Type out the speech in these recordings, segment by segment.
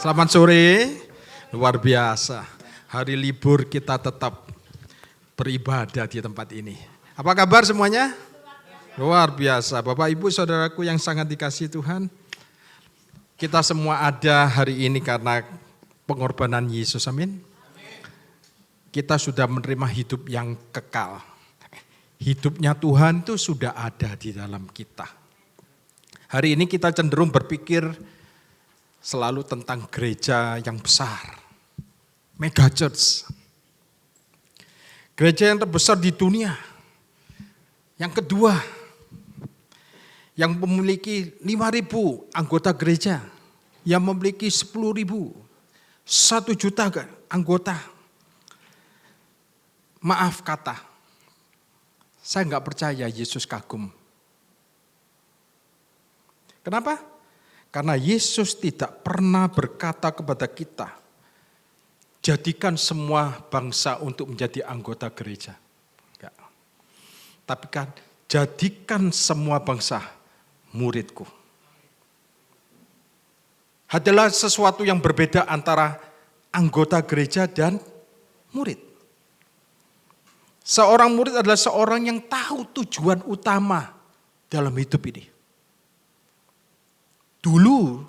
Selamat sore, luar biasa. Hari libur kita tetap beribadah di tempat ini. Apa kabar semuanya? Luar biasa. Bapak Ibu Saudaraku yang sangat dikasihi Tuhan. Kita semua ada hari ini karena pengorbanan Yesus, amin. Kita sudah menerima hidup yang kekal. Hidupnya Tuhan itu sudah ada di dalam kita. Hari ini kita cenderung berpikir selalu tentang gereja yang besar, mega church. Gereja yang terbesar di dunia. Yang kedua, yang memiliki 5.000 anggota gereja, yang memiliki 10.000, 1 juta anggota. Maaf kata, saya enggak percaya Yesus kagum. Kenapa? Karena Yesus tidak pernah berkata kepada kita, jadikan semua bangsa untuk menjadi anggota gereja. Enggak. Tapi kan, jadikan semua bangsa muridku. Adalah sesuatu yang berbeda antara anggota gereja dan murid. Seorang murid adalah seorang yang tahu tujuan utama dalam hidup ini. Dulu,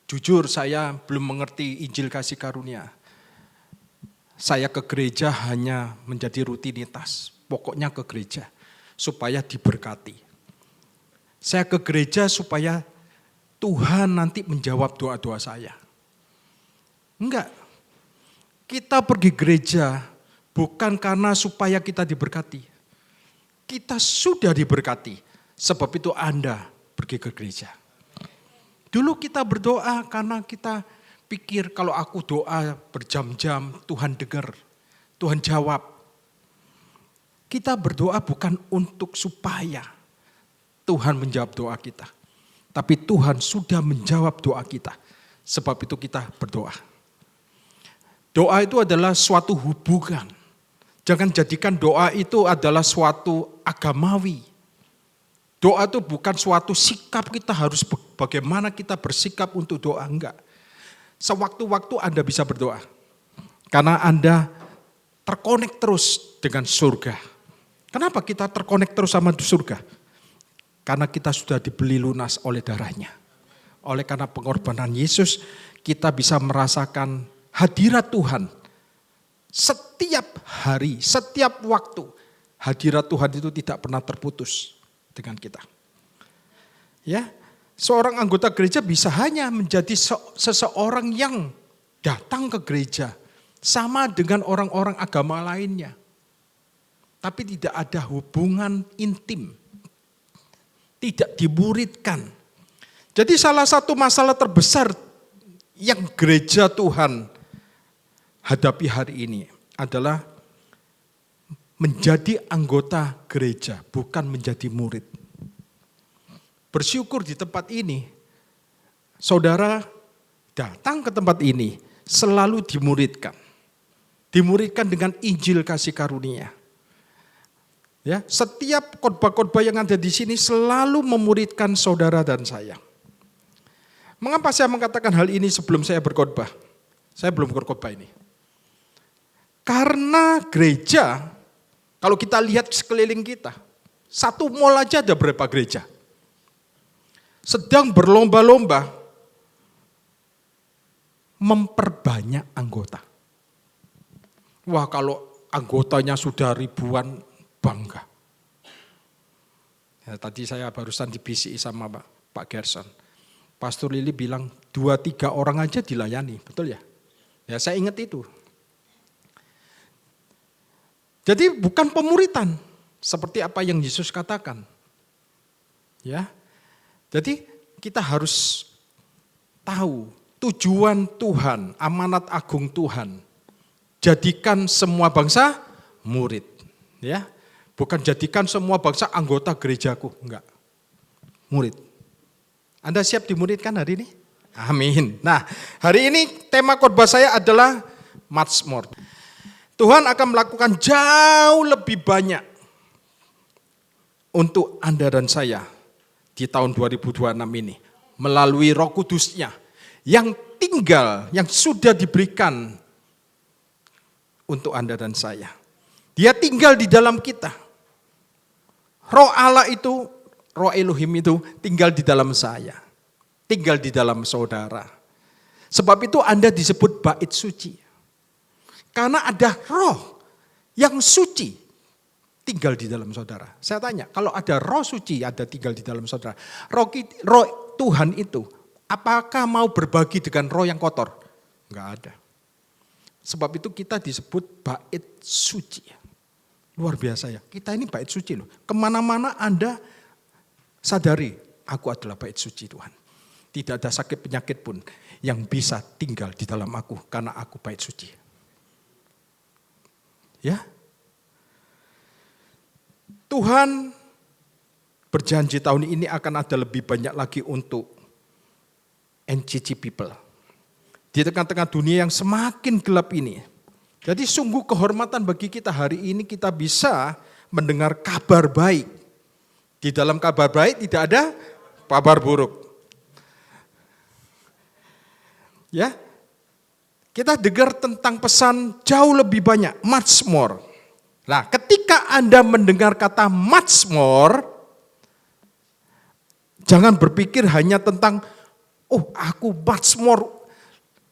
jujur saya belum mengerti Injil kasih karunia. Saya ke gereja hanya menjadi rutinitas. Pokoknya ke gereja supaya diberkati. Saya ke gereja supaya Tuhan nanti menjawab doa-doa saya. Enggak. Kita pergi gereja bukan karena supaya kita diberkati. Kita sudah diberkati. Sebab itu Anda pergi ke gereja. Dulu kita berdoa karena kita pikir kalau aku doa berjam-jam Tuhan dengar, Tuhan jawab. Kita berdoa bukan untuk supaya Tuhan menjawab doa kita. Tapi Tuhan sudah menjawab doa kita. Sebab itu kita berdoa. Doa itu adalah suatu hubungan. Jangan jadikan doa itu adalah suatu agamawi. Doa itu bukan suatu sikap kita harus bagaimana kita bersikap untuk doa, enggak. Sewaktu-waktu Anda bisa berdoa. Karena Anda terkonek terus dengan surga. Kenapa kita terkonek terus sama surga? Karena kita sudah dibeli lunas oleh darahnya. Oleh karena pengorbanan Yesus, kita bisa merasakan hadirat Tuhan. Setiap hari, setiap waktu, hadirat Tuhan itu tidak pernah terputus dengan kita. Ya, seorang anggota gereja bisa hanya menjadi seseorang yang datang ke gereja sama dengan orang-orang agama lainnya. Tapi tidak ada hubungan intim. Tidak dimuridkan. Jadi salah satu masalah terbesar yang gereja Tuhan hadapi hari ini adalah menjadi anggota gereja, bukan menjadi murid. Bersyukur di tempat ini, saudara datang ke tempat ini selalu dimuridkan. Dimuridkan dengan Injil kasih karunia. Ya, setiap khotbah-khotbah yang ada di sini selalu memuridkan saudara dan saya. Mengapa saya mengatakan hal ini sebelum saya berkhotbah? Saya belum berkhotbah ini. Karena gereja, kalau kita lihat sekeliling kita, satu mall aja ada berapa gereja? Sedang berlomba-lomba memperbanyak anggota. Wah, kalau anggotanya sudah ribuan, bangga. Ya, tadi saya barusan dibisiki sama Pak Gerson. Pastor Lili bilang 2-3 orang aja dilayani, betul ya? Ya, saya ingat itu. Jadi bukan pemuritan seperti apa yang Yesus katakan. Ya. Jadi kita harus tahu tujuan Tuhan, amanat agung Tuhan. Jadikan semua bangsa murid, ya. Bukan jadikan semua bangsa anggota gerejaku, enggak. Murid. Anda siap dimuridkan hari ini? Amin. Nah, hari ini tema khotbah saya adalah much more. Tuhan akan melakukan jauh lebih banyak untuk Anda dan saya di tahun 2026 ini. Melalui Roh Kudus-Nya yang tinggal, yang sudah diberikan untuk Anda dan saya. Dia tinggal di dalam kita. Roh Allah itu, Roh Elohim itu tinggal di dalam saya. Tinggal di dalam saudara. Sebab itu Anda disebut bait suci. Karena ada roh yang suci tinggal di dalam saudara. Saya tanya, kalau ada roh suci ada tinggal di dalam saudara. Roh Tuhan itu, apakah mau berbagi dengan roh yang kotor? Enggak ada. Sebab itu kita disebut bait suci. Luar biasa ya, kita ini bait suci loh. Kemana-mana Anda sadari, aku adalah bait suci Tuhan. Tidak ada sakit penyakit pun yang bisa tinggal di dalam aku karena aku bait suci. Ya, Tuhan berjanji tahun ini akan ada lebih banyak lagi untuk NCC people. Di tengah-tengah dunia yang semakin gelap ini. Jadi sungguh kehormatan bagi kita hari ini kita bisa mendengar kabar baik. Di dalam kabar baik tidak ada kabar buruk. Ya, kita dengar tentang pesan jauh lebih banyak, much more. Nah, ketika Anda mendengar kata much more, jangan berpikir hanya tentang, oh aku much more,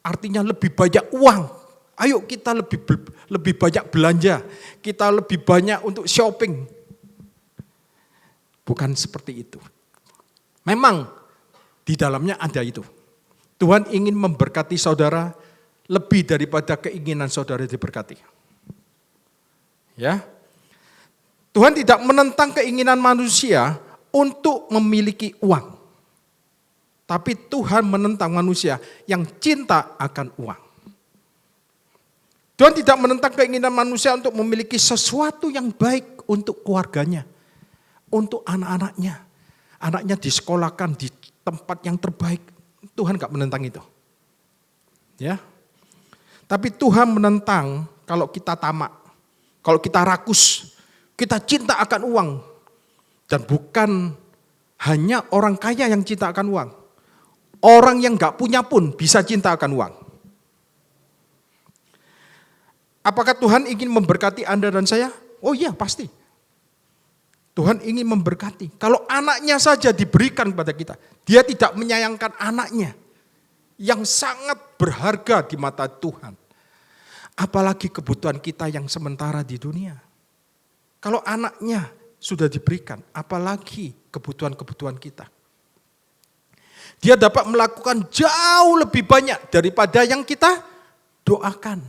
artinya lebih banyak uang. Ayo kita lebih banyak belanja, kita lebih banyak untuk shopping. Bukan seperti itu. Memang di dalamnya ada itu. Tuhan ingin memberkati saudara lebih daripada keinginan saudara diberkati. Ya. Tuhan tidak menentang keinginan manusia untuk memiliki uang. Tapi Tuhan menentang manusia yang cinta akan uang. Tuhan tidak menentang keinginan manusia untuk memiliki sesuatu yang baik untuk keluarganya. Untuk anak-anaknya. Anaknya disekolahkan di tempat yang terbaik. Tuhan gak menentang itu. Ya. Tapi Tuhan menentang kalau kita tamak, kalau kita rakus, kita cinta akan uang. Dan bukan hanya orang kaya yang cinta akan uang. Orang yang gak punya pun bisa cinta akan uang. Apakah Tuhan ingin memberkati Anda dan saya? Oh iya pasti. Tuhan ingin memberkati. Kalau anaknya saja diberikan kepada kita, dia tidak menyayangkan anaknya yang sangat berharga di mata Tuhan. Apalagi kebutuhan kita yang sementara di dunia. Kalau anaknya sudah diberikan, apalagi kebutuhan-kebutuhan kita. Dia dapat melakukan jauh lebih banyak daripada yang kita doakan.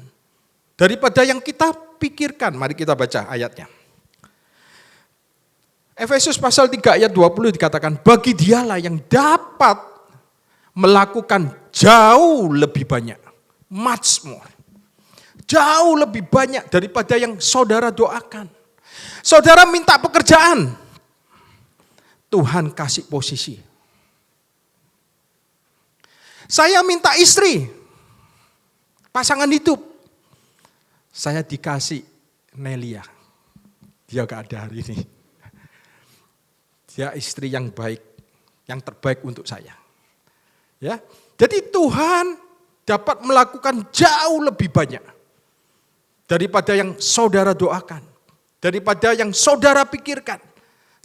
Daripada yang kita pikirkan. Mari kita baca ayatnya. Efesus pasal 3 ayat 20 dikatakan, bagi dialah yang dapat melakukan jauh lebih banyak. Much more. Jauh lebih banyak daripada yang saudara doakan. Saudara minta pekerjaan. Tuhan kasih posisi. Saya minta istri. Pasangan hidup. Saya dikasih Nelia. Dia gak ada hari ini. Dia istri yang baik. Yang terbaik untuk saya. Ya, jadi Tuhan dapat melakukan jauh lebih banyak daripada yang saudara doakan, daripada yang saudara pikirkan,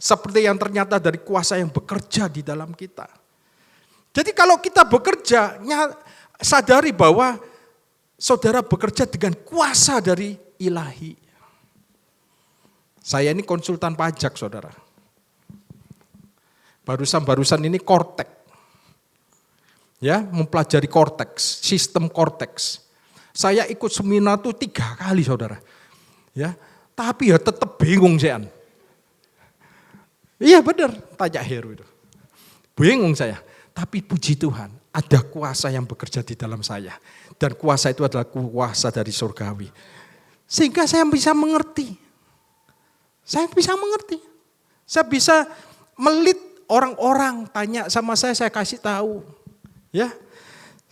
seperti yang ternyata dari kuasa yang bekerja di dalam kita. Jadi kalau kita bekerja, sadari bahwa saudara bekerja dengan kuasa dari ilahi. Saya ini konsultan pajak, saudara. Barusan ini Cortex. Ya, mempelajari Cortex, sistem Cortex. Saya ikut seminar itu 3 kali, saudara. Ya, tapi ya tetap bingung saya. Iya benar, tanya Heru itu. Bingung saya, tapi puji Tuhan, ada kuasa yang bekerja di dalam saya. Dan kuasa itu adalah kuasa dari surgawi. Sehingga saya bisa mengerti. Saya bisa mengerti. Saya bisa melit orang-orang tanya sama saya kasih tahu. Ya,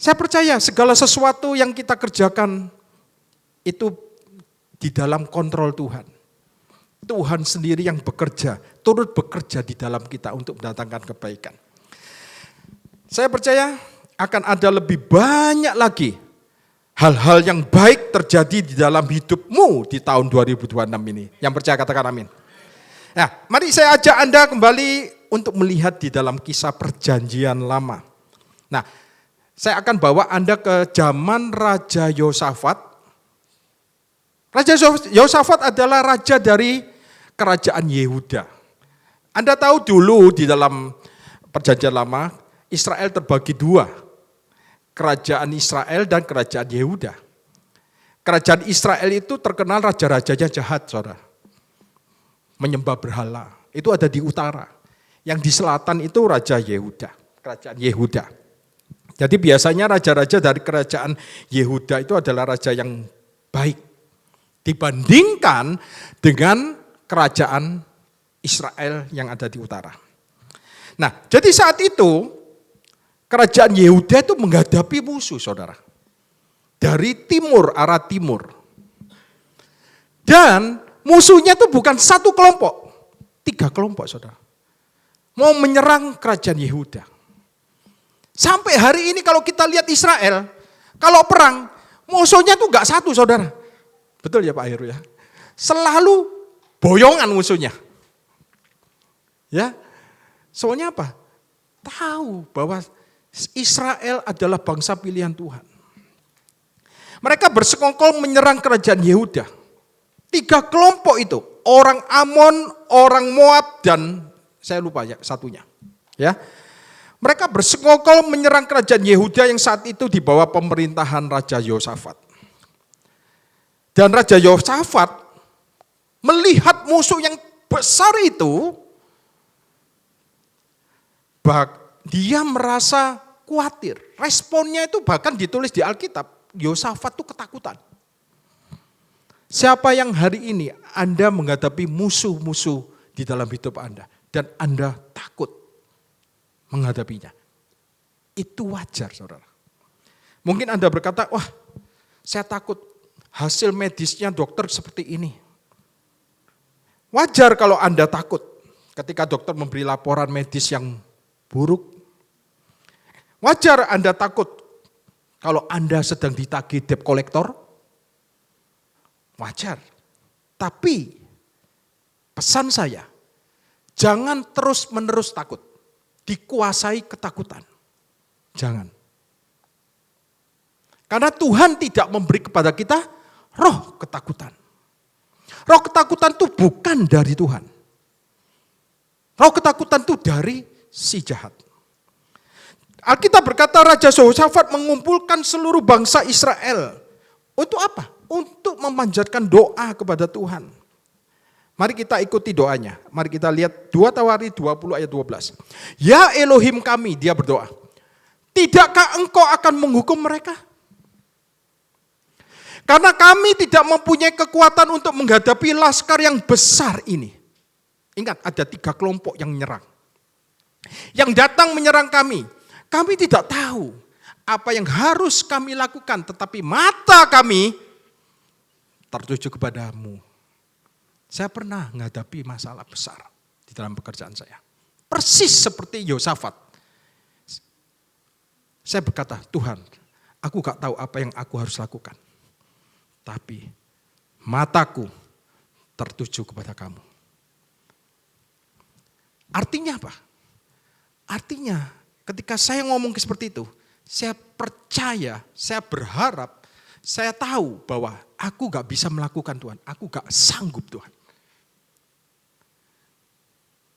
saya percaya segala sesuatu yang kita kerjakan itu di dalam kontrol Tuhan. Tuhan sendiri yang bekerja, turut bekerja di dalam kita untuk mendatangkan kebaikan. Saya percaya akan ada lebih banyak lagi hal-hal yang baik terjadi di dalam hidupmu di tahun 2026 ini. Yang percaya katakan amin. Nah, mari saya ajak Anda kembali untuk melihat di dalam kisah perjanjian lama. Nah, saya akan bawa Anda ke zaman Raja Yosafat. Raja Yosafat adalah raja dari kerajaan Yehuda. Anda tahu dulu di dalam perjanjian lama, Israel terbagi dua. Kerajaan Israel dan kerajaan Yehuda. Kerajaan Israel itu terkenal raja-rajanya jahat, saudara. Menyembah berhala. Itu ada di utara. Yang di selatan itu Raja Yehuda. Kerajaan Yehuda. Jadi biasanya raja-raja dari kerajaan Yehuda itu adalah raja yang baik. Dibandingkan dengan kerajaan Israel yang ada di utara. Nah, jadi saat itu kerajaan Yehuda itu menghadapi musuh, saudara. Dari timur, arah timur. Dan musuhnya itu bukan satu kelompok, 3 kelompok, saudara. Mau menyerang kerajaan Yehuda. Sampai hari ini kalau kita lihat Israel, kalau perang, musuhnya itu enggak satu, saudara. Betul ya Pak Heru ya? Selalu boyongan musuhnya. Ya, soalnya apa? Tahu bahwa Israel adalah bangsa pilihan Tuhan. Mereka bersekongkol menyerang kerajaan Yehuda. 3 kelompok itu, orang Amon, orang Moab, dan saya lupa ya satunya. Ya, mereka bersekongkol menyerang kerajaan Yehuda yang saat itu di bawah pemerintahan Raja Yosafat. Dan Raja Yosafat melihat musuh yang besar itu, dia merasa khawatir. Responnya itu bahkan ditulis di Alkitab, Yosafat itu ketakutan. Siapa yang hari ini Anda menghadapi musuh-musuh di dalam hidup Anda dan Anda takut menghadapinya? Itu wajar, saudara. Mungkin Anda berkata, wah saya takut hasil medisnya dokter seperti ini. Wajar kalau Anda takut ketika dokter memberi laporan medis yang buruk. Wajar Anda takut kalau Anda sedang ditagih debt collector. Wajar. Tapi pesan saya, jangan terus-menerus takut. Dikuasai ketakutan. Jangan. Karena Tuhan tidak memberi kepada kita roh ketakutan. Roh ketakutan itu bukan dari Tuhan. Roh ketakutan itu dari si jahat. Alkitab berkata Raja Yosafat mengumpulkan seluruh bangsa Israel. Untuk apa? Untuk memanjatkan doa kepada Tuhan. Mari kita ikuti doanya. Mari kita lihat 2 Tawarikh 20 ayat 12. Ya Elohim kami, dia berdoa. Tidakkah engkau akan menghukum mereka? Karena kami tidak mempunyai kekuatan untuk menghadapi laskar yang besar ini. Ingat, ada 3 kelompok yang menyerang. Yang datang menyerang kami. Kami tidak tahu apa yang harus kami lakukan. Tetapi mata kami tertuju kepadamu. Saya pernah menghadapi masalah besar di dalam pekerjaan saya. Persis seperti Yosafat. Saya berkata, Tuhan, aku gak tahu apa yang aku harus lakukan. Tapi mataku tertuju kepada kamu. Artinya apa? Artinya ketika saya ngomong seperti itu, saya percaya, saya berharap, saya tahu bahwa aku gak bisa melakukan Tuhan. Aku gak sanggup Tuhan.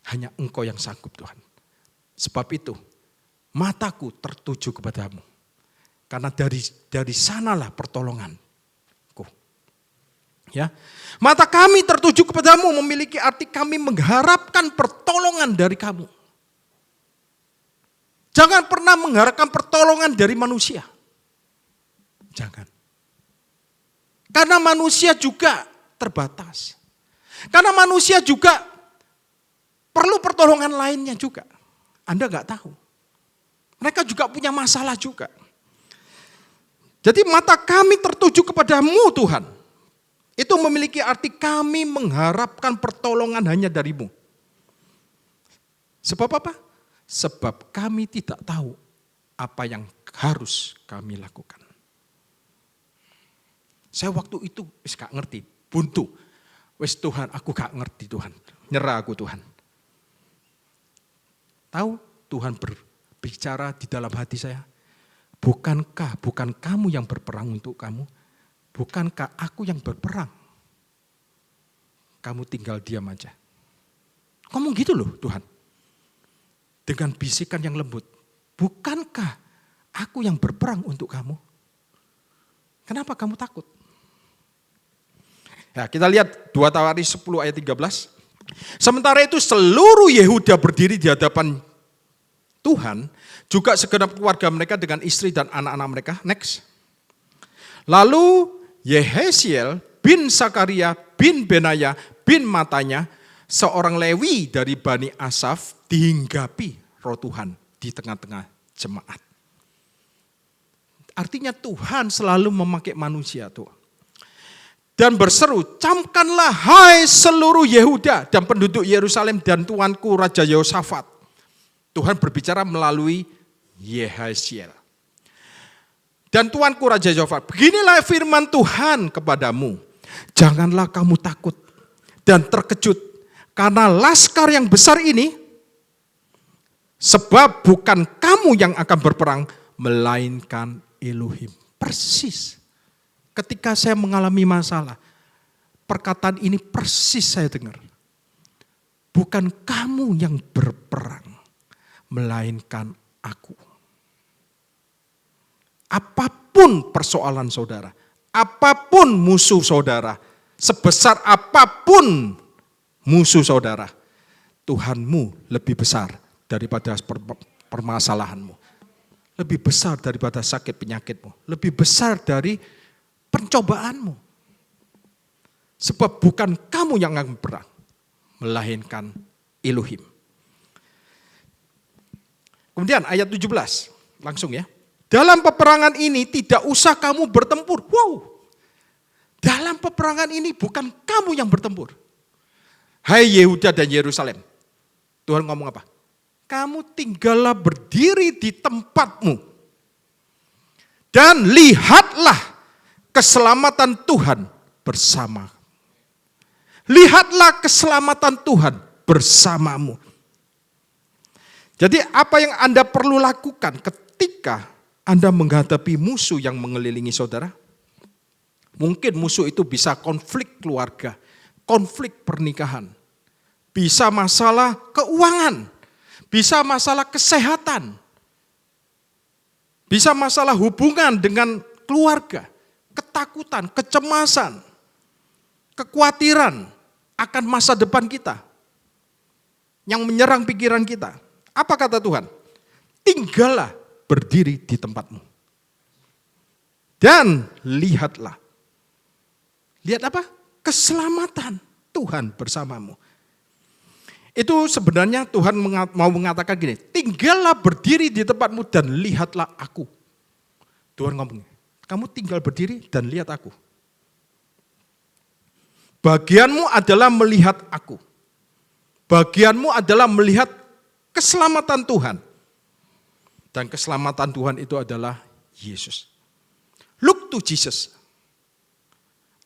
Hanya Engkau yang sanggup Tuhan. Sebab itu, mataku tertuju kepadamu. Karena dari sanalah pertolonganku. Ya, mata kami tertuju kepadamu memiliki arti kami mengharapkan pertolongan dari kamu. Jangan pernah mengharapkan pertolongan dari manusia. Jangan. Karena manusia juga terbatas. Karena manusia juga perlu pertolongan lainnya juga. Anda gak tahu. Mereka juga punya masalah juga. Jadi mata kami tertuju kepadamu Tuhan. Itu memiliki arti kami mengharapkan pertolongan hanya darimu. Sebab apa? Sebab kami tidak tahu apa yang harus kami lakukan. Saya waktu itu gak ngerti, buntu. Wes Tuhan, aku gak ngerti Tuhan. Nyerah aku Tuhan. Tahu Tuhan berbicara di dalam hati saya. Bukan kamu yang berperang untuk kamu. Bukankah aku yang berperang? Kamu tinggal diam aja. Ngomong gitu loh Tuhan. Dengan bisikan yang lembut. Bukankah aku yang berperang untuk kamu? Kenapa kamu takut? Ya, kita lihat 2 Tawaris 10 ayat 13. Sementara itu seluruh Yehuda berdiri di hadapan Tuhan, juga segenap keluarga mereka dengan istri dan anak-anak mereka. Next. Lalu Yehesiel bin Sakaria bin Benaya bin Matanya, seorang Lewi dari Bani Asaf, dihinggapi roh Tuhan di tengah-tengah jemaat. Artinya Tuhan selalu memakai manusia tuh. Dan berseru, camkanlah hai seluruh Yehuda dan penduduk Yerusalem dan tuanku Raja Yehosafat. Tuhan berbicara melalui Yehesiel. Dan tuanku Raja Yehosafat, beginilah firman Tuhan kepadamu. Janganlah kamu takut dan terkejut karena laskar yang besar ini, sebab bukan kamu yang akan berperang, melainkan Elohim. Persis. Ketika saya mengalami masalah, perkataan ini persis saya dengar. Bukan kamu yang berperang, melainkan aku. Apapun persoalan saudara, apapun musuh saudara, sebesar apapun musuh saudara, Tuhanmu lebih besar daripada permasalahanmu. Lebih besar daripada sakit penyakitmu. Lebih besar dari pencobaanmu. Sebab bukan kamu yang akan berperang, melainkan Elohim. Kemudian ayat 17, langsung ya. Dalam peperangan ini tidak usah kamu bertempur. Wow. Dalam peperangan ini bukan kamu yang bertempur. Hai Yehuda dan Yerusalem. Tuhan ngomong apa? Kamu tinggallah berdiri di tempatmu. Dan lihatlah keselamatan Tuhan bersama. Lihatlah keselamatan Tuhan bersamamu. Jadi apa yang Anda perlu lakukan ketika Anda menghadapi musuh yang mengelilingi saudara? Mungkin musuh itu bisa konflik keluarga, konflik pernikahan, bisa masalah keuangan, bisa masalah kesehatan, bisa masalah hubungan dengan keluarga, ketakutan, kecemasan, kekhawatiran akan masa depan kita yang menyerang pikiran kita. Apa kata Tuhan? Tinggallah berdiri di tempatmu. Dan lihatlah. Lihat apa? Keselamatan Tuhan bersamamu. Itu sebenarnya Tuhan mau mengatakan gini, tinggallah berdiri di tempatmu dan lihatlah aku. Tuhan ngomong, kamu tinggal berdiri dan lihat aku. Bagianmu adalah melihat aku. Bagianmu adalah melihat keselamatan Tuhan. Dan keselamatan Tuhan itu adalah Yesus. Look to Jesus.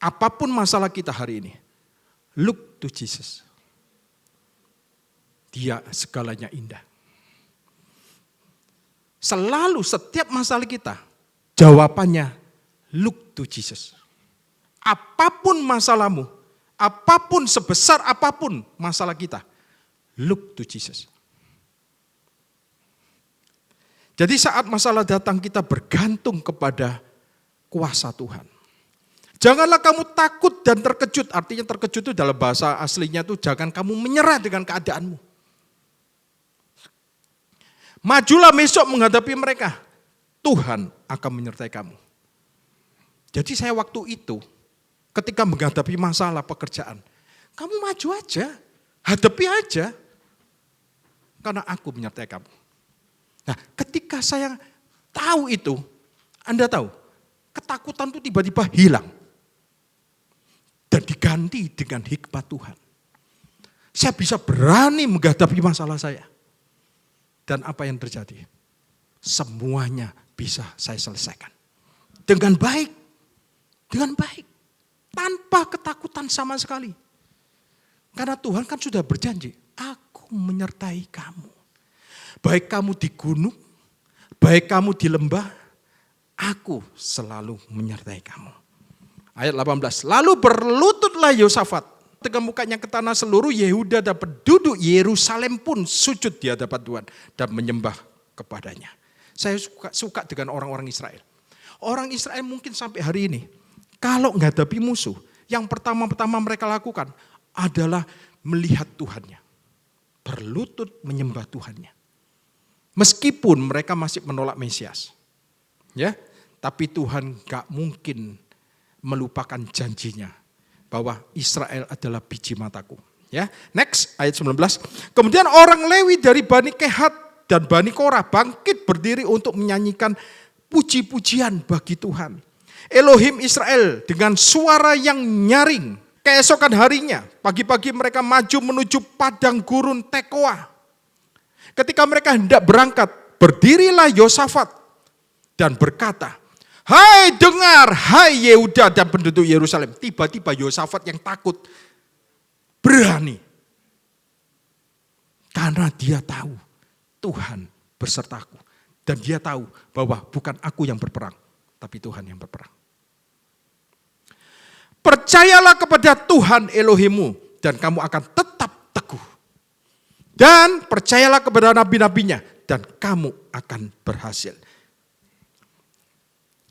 Apapun masalah kita hari ini, look to Jesus. Dia segalanya indah. Selalu setiap masalah kita, jawabannya look to Jesus. Apapun masalahmu, apapun sebesar apapun masalah kita, look to Jesus. Jadi saat masalah datang kita bergantung kepada kuasa Tuhan. Janganlah kamu takut dan terkejut. Artinya terkejut itu dalam bahasa aslinya itu jangan kamu menyerah dengan keadaanmu. Majulah besok menghadapi mereka. Tuhan akan menyertai kamu. Jadi saya waktu itu ketika menghadapi masalah pekerjaan. Kamu maju aja. Hadapi aja. Karena aku menyertai kamu. Nah ketika saya tahu itu. Anda tahu. Ketakutan itu tiba-tiba hilang. Dan diganti dengan hikmat Tuhan. Saya bisa berani menghadapi masalah saya. Dan apa yang terjadi? Semuanya bisa saya selesaikan. Dengan baik. Dengan baik. Tanpa ketakutan sama sekali. Karena Tuhan kan sudah berjanji, aku menyertai kamu. Baik kamu di gunung, baik kamu di lembah, aku selalu menyertai kamu. Ayat 18, lalu berlututlah Yosafat, tegak mukanya ke tanah, seluruh Yehuda dan penduduk Yerusalem pun sujud di hadapan Tuhan dan menyembah kepadanya. Saya suka dengan orang-orang Israel. Orang Israel mungkin sampai hari ini, kalau menghadapi musuh, yang pertama-tama mereka lakukan adalah melihat Tuhannya. Berlutut menyembah Tuhannya. Meskipun mereka masih menolak Mesias. Ya, tapi Tuhan gak mungkin melupakan janjinya bahwa Israel adalah biji mataku. Ya, next ayat 19. Kemudian orang Lewi dari Bani Kehat dan Bani Korah bangkit berdiri untuk menyanyikan puji-pujian bagi Tuhan. Elohim Israel dengan suara yang nyaring. Keesokan harinya, pagi-pagi mereka maju menuju padang gurun Tekoa. Ketika mereka hendak berangkat, berdirilah Yosafat dan berkata, hai dengar, hai Yehuda dan penduduk Yerusalem. Tiba-tiba Yosafat yang takut berani. Karena dia tahu Tuhan bersertaku. Dan dia tahu bahwa bukan aku yang berperang, tapi Tuhan yang berperang. Percayalah kepada Tuhan Elohimmu dan kamu akan tetap teguh. Dan percayalah kepada nabi-nabinya dan kamu akan berhasil.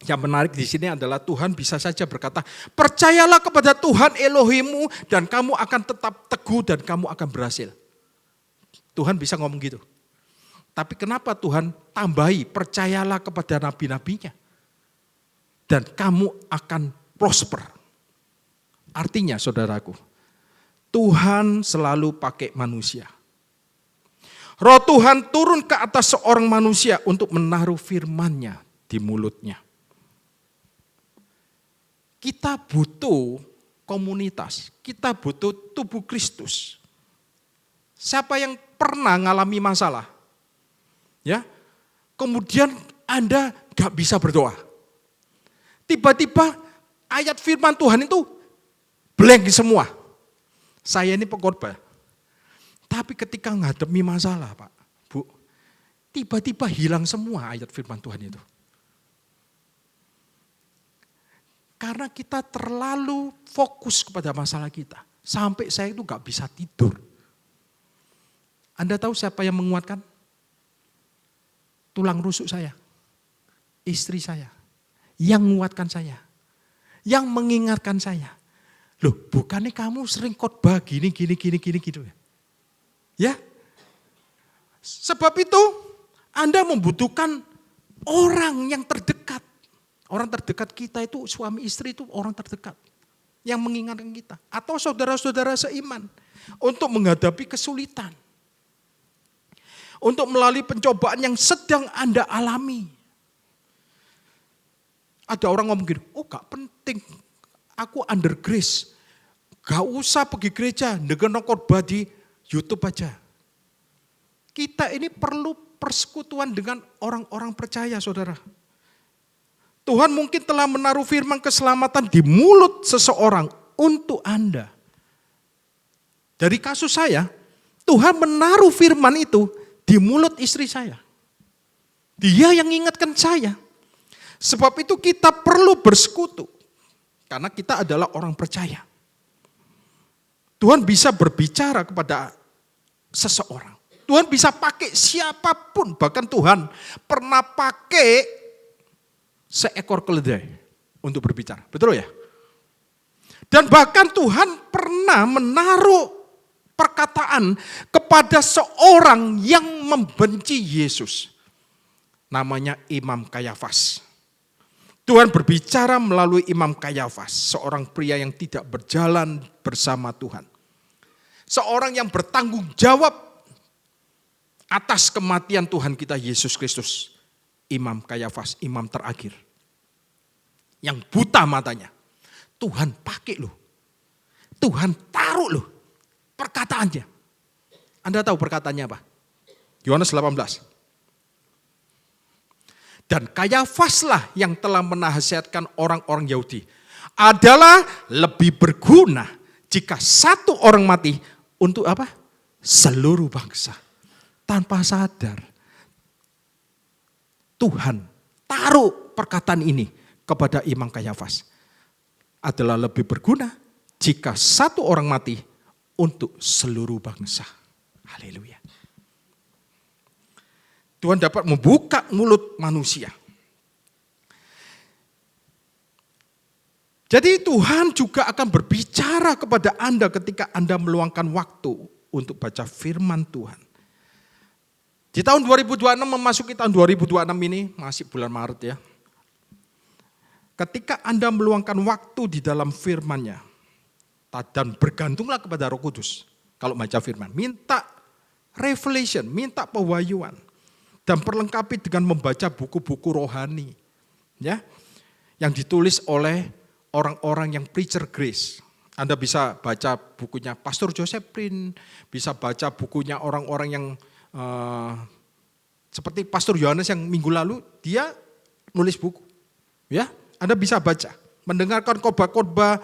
Yang menarik di sini adalah Tuhan bisa saja berkata, percayalah kepada Tuhan Elohimmu dan kamu akan tetap teguh dan kamu akan berhasil. Tuhan bisa ngomong gitu. Tapi kenapa Tuhan tambahi percayalah kepada nabi-nabinya dan kamu akan prosper. Artinya saudaraku, Tuhan selalu pakai manusia. Roh Tuhan turun ke atas seorang manusia untuk menaruh firman-Nya di mulutnya. Kita butuh komunitas, kita butuh tubuh Kristus. Siapa yang pernah ngalami masalah? Ya, kemudian Anda gak bisa berdoa. Tiba-tiba ayat firman Tuhan itu blank semua. Saya ini pengkhotbah. Tapi ketika menghadapi masalah Pak, Bu, tiba-tiba hilang semua ayat firman Tuhan itu. Karena kita terlalu fokus kepada masalah kita. Sampai saya itu gak bisa tidur. Anda tahu siapa yang menguatkan? Tulang rusuk saya. Istri saya. Yang menguatkan saya. Yang mengingatkan saya. Loh, bukannya kamu sering khotbah gini gitu ya? Ya? Sebab itu Anda membutuhkan orang yang terdekat. Orang terdekat kita itu suami istri itu orang terdekat. Yang mengingatkan kita. Atau saudara-saudara seiman. Untuk menghadapi kesulitan. Untuk melalui pencobaan yang sedang Anda alami. Ada orang ngomong gini, oh gak penting. Aku under grace, gak usah pergi gereja, dengerin khotbah di YouTube aja. Kita ini perlu persekutuan dengan orang-orang percaya, saudara. Tuhan mungkin telah menaruh firman keselamatan di mulut seseorang untuk Anda. Dari kasus saya, Tuhan menaruh firman itu di mulut istri saya. Dia yang ingatkan saya. Sebab itu kita perlu bersekutu. Karena kita adalah orang percaya. Tuhan bisa berbicara kepada seseorang. Tuhan bisa pakai siapapun. Bahkan Tuhan pernah pakai seekor keledai untuk berbicara. Betul ya? Dan bahkan Tuhan pernah menaruh perkataan kepada seorang yang membenci Yesus. Namanya Imam Kayafas. Tuhan berbicara melalui Imam Kayafas, seorang pria yang tidak berjalan bersama Tuhan. Seorang yang bertanggung jawab atas kematian Tuhan kita Yesus Kristus. Imam Kayafas, imam terakhir. Yang buta matanya. Tuhan pakai loh. Tuhan taruh loh perkataannya. Anda tahu perkataannya apa? Yohanes 18. dan Kayafaslah yang telah menasihatkan orang-orang Yahudi adalah lebih berguna jika satu orang mati untuk apa? Seluruh bangsa. Tanpa sadar Tuhan taruh perkataan ini kepada Imam Kayafas. Adalah lebih berguna jika satu orang mati untuk seluruh bangsa. Haleluya. Tuhan dapat membuka mulut manusia. Jadi Tuhan juga akan berbicara kepada Anda ketika Anda meluangkan waktu untuk baca firman Tuhan. Di tahun 2026 memasuki tahun 2026 ini, masih bulan Maret ya. Ketika Anda meluangkan waktu di dalam firman-Nya dan bergantunglah kepada Roh Kudus kalau baca firman, minta revelation, minta pewahyuan dan perlengkapi dengan membaca buku-buku rohani ya yang ditulis oleh orang-orang yang preacher grace. Anda bisa baca bukunya Pastor Joseph Prin, bisa baca bukunya orang-orang yang seperti Pastor Yohanes yang minggu lalu dia nulis buku. Ya, Anda bisa baca, mendengarkan khotbah-khotbah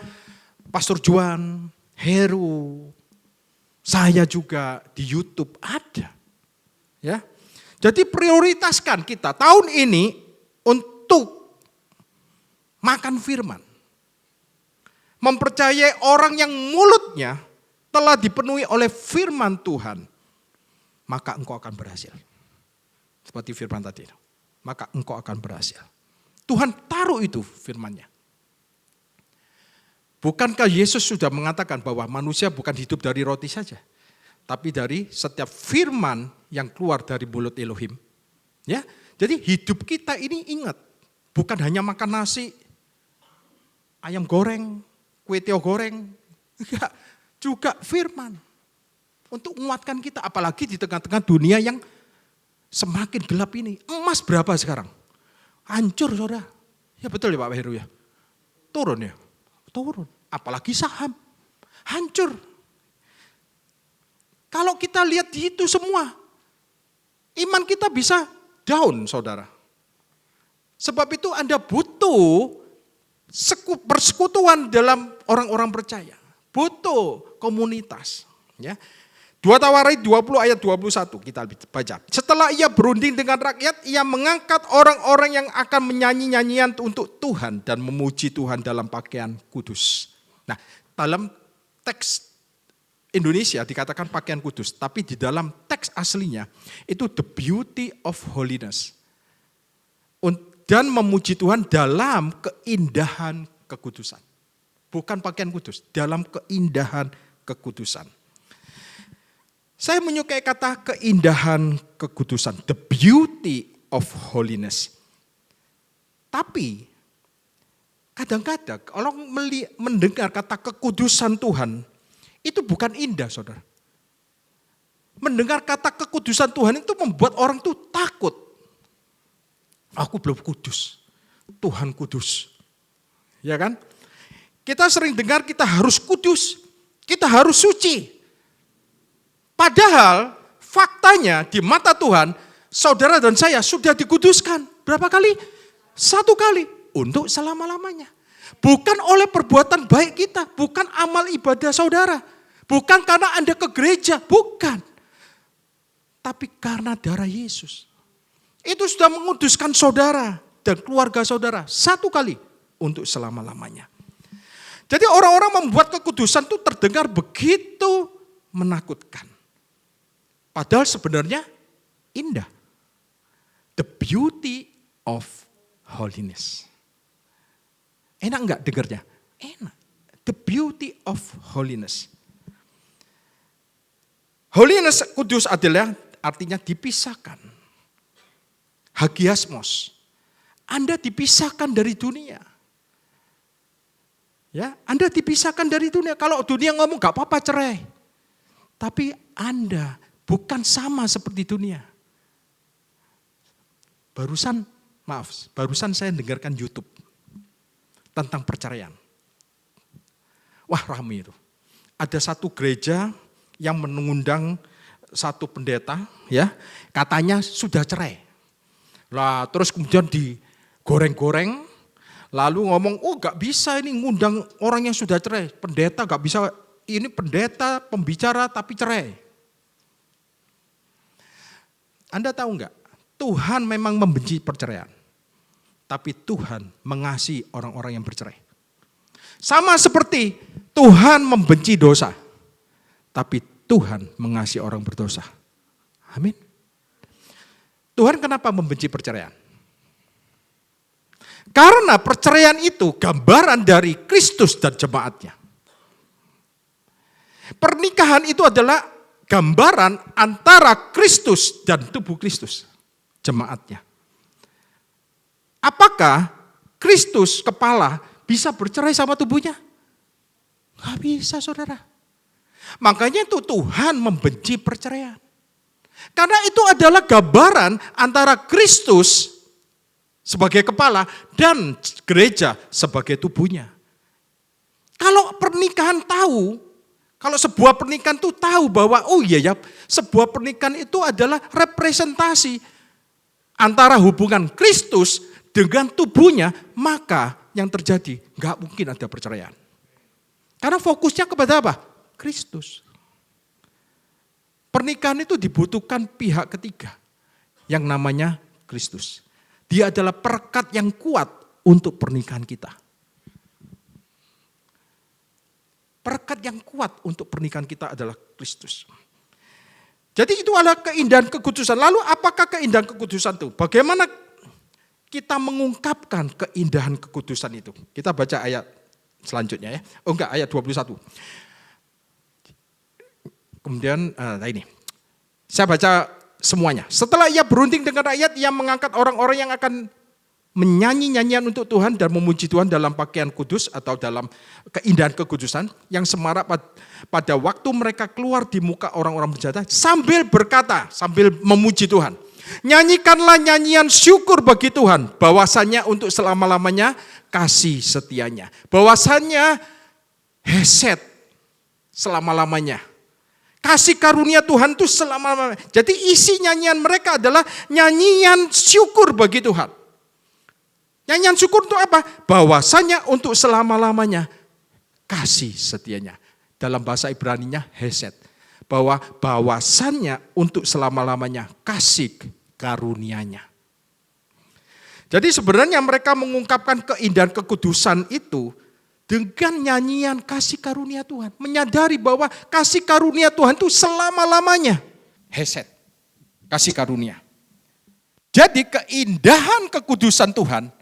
Pastor Juan, Heru, saya juga di YouTube ada. Ya. Jadi prioritaskan kita tahun ini untuk makan firman. Mempercayai orang yang mulutnya telah dipenuhi oleh firman Tuhan, maka engkau akan berhasil. Seperti firman tadi, maka engkau akan berhasil. Tuhan taruh itu firman-Nya. Bukankah Yesus sudah mengatakan bahwa manusia bukan hidup dari roti saja, tapi dari setiap firman yang keluar dari mulut Elohim. Ya, jadi hidup kita ini ingat, bukan hanya makan nasi, ayam goreng, kue tiaw goreng, enggak, juga firman. Untuk menguatkan kita, apalagi di tengah-tengah dunia yang semakin gelap ini. Emas berapa sekarang? Hancur saudara. Ya betul ya Pak Heru ya. Turun ya, turun. Apalagi saham, hancur. Kalau kita lihat itu semua, iman kita bisa down saudara. Sebab itu Anda butuh persekutuan dalam orang-orang percaya. Butuh komunitas. Ya. 2 Tawarik 20 ayat 21 kita baca. Setelah ia berunding dengan rakyat, ia mengangkat orang-orang yang akan menyanyi nyanyian untuk Tuhan dan memuji Tuhan dalam pakaian kudus. Nah, dalam teks Indonesia dikatakan pakaian kudus, tapi di dalam teks aslinya itu the beauty of holiness. Dan memuji Tuhan dalam keindahan kekudusan. Bukan pakaian kudus, dalam keindahan kekudusan. Saya menyukai kata keindahan kekudusan, the beauty of holiness. Tapi kadang-kadang kalau mendengar kata kekudusan Tuhan, itu bukan indah saudara. Mendengar kata kekudusan Tuhan itu membuat orang itu takut. Aku belum kudus, Tuhan kudus. Ya kan? Kita sering dengar kita harus kudus, kita harus suci. Padahal faktanya di mata Tuhan, saudara dan saya sudah dikuduskan. Berapa kali? 1 kali. Untuk selama-lamanya. Bukan oleh perbuatan baik kita, bukan amal ibadah saudara. Bukan karena Anda ke gereja, bukan. Tapi karena darah Yesus. Itu sudah menguduskan saudara dan keluarga saudara 1 kali untuk selama-lamanya. Jadi orang-orang membuat kekudusan itu terdengar begitu menakutkan. Padahal sebenarnya indah. The beauty of holiness. Enak enggak dengarnya? Enak. The beauty of holiness. Holiness kudus adalah artinya dipisahkan. Hagiasmos. Anda dipisahkan dari dunia. Ya, Anda dipisahkan dari dunia. Kalau dunia ngomong gak apa-apa cerai. Tapi Anda bukan sama seperti dunia. Barusan saya dengarkan YouTube tentang perceraian. Wah ramai itu. Ada satu gereja yang mengundang satu pendeta, ya katanya sudah cerai. Lah terus kemudian digoreng-goreng, lalu ngomong, oh gak bisa ini ngundang orang yang sudah cerai. Pendeta gak bisa, ini pendeta pembicara tapi cerai. Anda tahu nggak? Tuhan memang membenci perceraian. Tapi Tuhan mengasihi orang-orang yang bercerai. Sama seperti Tuhan membenci dosa. Tapi Tuhan mengasihi orang berdosa. Amin. Tuhan kenapa membenci perceraian? Karena perceraian itu gambaran dari Kristus dan jemaatnya. Pernikahan itu adalah gambaran antara Kristus dan tubuh Kristus, jemaatnya. Apakah Kristus kepala bisa bercerai sama tubuhnya? Gak bisa, saudara. Makanya itu Tuhan membenci perceraian. Karena itu adalah gambaran antara Kristus sebagai kepala dan gereja sebagai tubuhnya. Kalau pernikahan tahu, kalau sebuah pernikahan itu tahu bahwa oh iya ya, sebuah pernikahan itu adalah representasi antara hubungan Kristus dengan tubuhnya, maka yang terjadi nggak mungkin ada perceraian. Karena fokusnya kepada apa? Kristus. Pernikahan itu dibutuhkan pihak ketiga yang namanya Kristus. Dia adalah perekat yang kuat untuk pernikahan kita. Perekat yang kuat untuk pernikahan kita adalah Kristus. Jadi itu adalah keindahan kekudusan. Lalu apakah keindahan kekudusan itu? Bagaimana kita mengungkapkan keindahan kekudusan itu? Kita baca ayat selanjutnya ya. Oh enggak, ayat 21. Kemudian ini, saya baca semuanya. Setelah ia berunding dengan rakyat, ia mengangkat orang-orang yang akan menyanyi nyanyian untuk Tuhan dan memuji Tuhan dalam pakaian kudus atau dalam keindahan kekudusan yang semarak pada waktu mereka keluar di muka orang-orang berjata sambil berkata, sambil memuji Tuhan. Nyanyikanlah nyanyian syukur bagi Tuhan, bahwasannya untuk selama-lamanya kasih setianya. Bahwasannya hesed selama-lamanya. Kasih karunia Tuhan itu selama-lamanya. Jadi isi nyanyian mereka adalah nyanyian syukur bagi Tuhan. Nyanyian syukur untuk apa? Bahwasanya untuk selama-lamanya kasih setianya. Dalam bahasa Ibraninya hesed. Bahwasannya untuk selama-lamanya kasih karunianya. Jadi sebenarnya mereka mengungkapkan keindahan kekudusan itu dengan nyanyian kasih karunia Tuhan. Menyadari bahwa kasih karunia Tuhan itu selama-lamanya. Hesed, kasih karunia. Jadi keindahan kekudusan Tuhan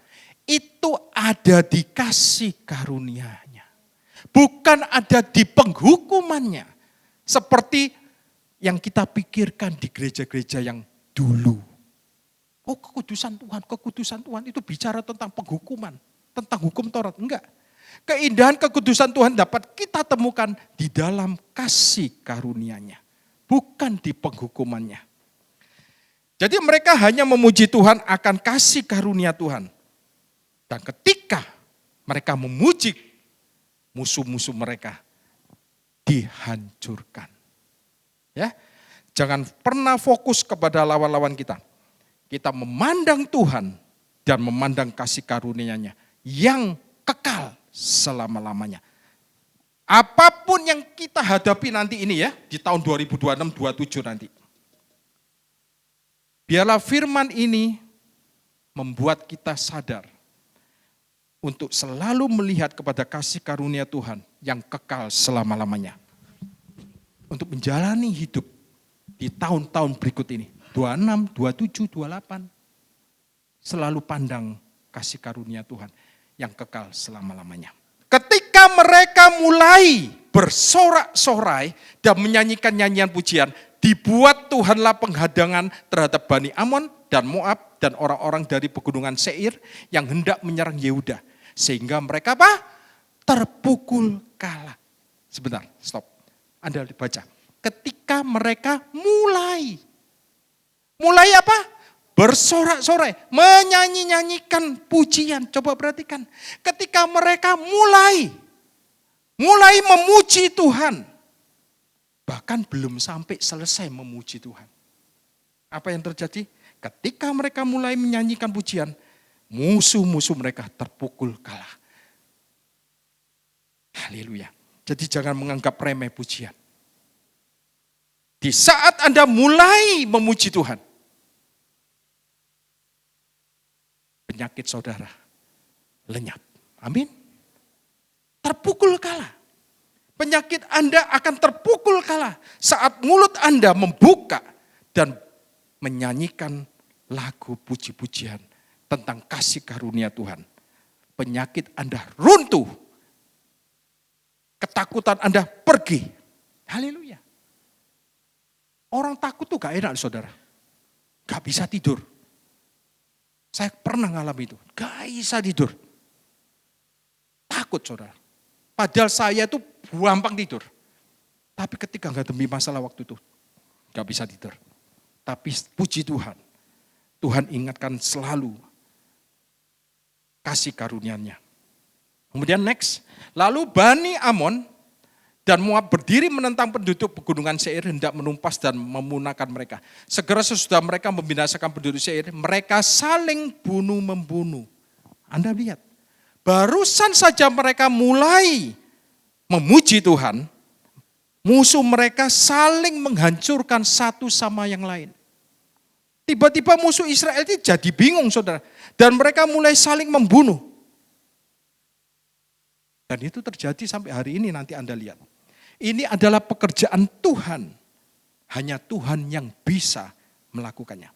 itu ada di kasih karunia-Nya. Bukan ada di penghukumannya. Seperti yang kita pikirkan di gereja-gereja yang dulu. Oh kekudusan Tuhan itu bicara tentang penghukuman. Tentang hukum Taurat, enggak. Keindahan kekudusan Tuhan dapat kita temukan di dalam kasih karunia-Nya. Bukan di penghukumannya. Jadi mereka hanya memuji Tuhan akan kasih karunia Tuhan. Dan ketika mereka memuji musuh-musuh mereka, dihancurkan. Ya, jangan pernah fokus kepada lawan-lawan kita. Kita memandang Tuhan dan memandang kasih karunia-Nya yang kekal selama-lamanya. Apapun yang kita hadapi nanti ini ya, di tahun 2026-27 nanti. Biarlah firman ini membuat kita sadar untuk selalu melihat kepada kasih karunia Tuhan yang kekal selama-lamanya. Untuk menjalani hidup di tahun-tahun berikut ini. 26, 27, 28. Selalu pandang kasih karunia Tuhan yang kekal selama-lamanya. Ketika mereka mulai bersorak-sorai dan menyanyikan nyanyian pujian, dibuat Tuhanlah penghadangan terhadap Bani Amon dan Moab dan orang-orang dari pegunungan Seir yang hendak menyerang Yehuda. Sehingga mereka apa? Terpukul kalah. Sebentar, stop. Anda baca. Ketika mereka mulai apa? Bersorak-sorai, menyanyi-nyanyikan pujian. Coba perhatikan. Ketika mereka mulai memuji Tuhan. Bahkan belum sampai selesai memuji Tuhan. Apa yang terjadi? Ketika mereka mulai menyanyikan pujian, musuh-musuh mereka terpukul kalah. Haleluya. Jadi jangan menganggap remeh pujian. Di saat Anda mulai memuji Tuhan, penyakit saudara lenyap. Amin. Terpukul kalah. Penyakit Anda akan terpukul kalah saat mulut Anda membuka dan menyanyikan lagu puji-pujian tentang kasih karunia Tuhan. Penyakit Anda runtuh. Ketakutan Anda pergi. Haleluya. Orang takut tuh gak enak saudara. Gak bisa tidur. Saya pernah ngalami itu. Gak bisa tidur. Takut saudara. Padahal saya itu gampang tidur. Tapi ketika menghadapi masalah waktu itu. Gak bisa tidur. Tapi puji Tuhan. Tuhan ingatkan selalu kasih karunia-Nya. Kemudian next. Lalu Bani Amon dan Moab berdiri menentang penduduk pegunungan Seir hendak menumpas dan memunahkan mereka. Segera sesudah mereka membinasakan penduduk Seir, mereka saling bunuh-membunuh. Anda lihat, barusan saja mereka mulai memuji Tuhan, musuh mereka saling menghancurkan satu sama yang lain. Tiba-tiba musuh Israel itu jadi bingung saudara. Dan mereka mulai saling membunuh. Dan itu terjadi sampai hari ini nanti Anda lihat. Ini adalah pekerjaan Tuhan. Hanya Tuhan yang bisa melakukannya.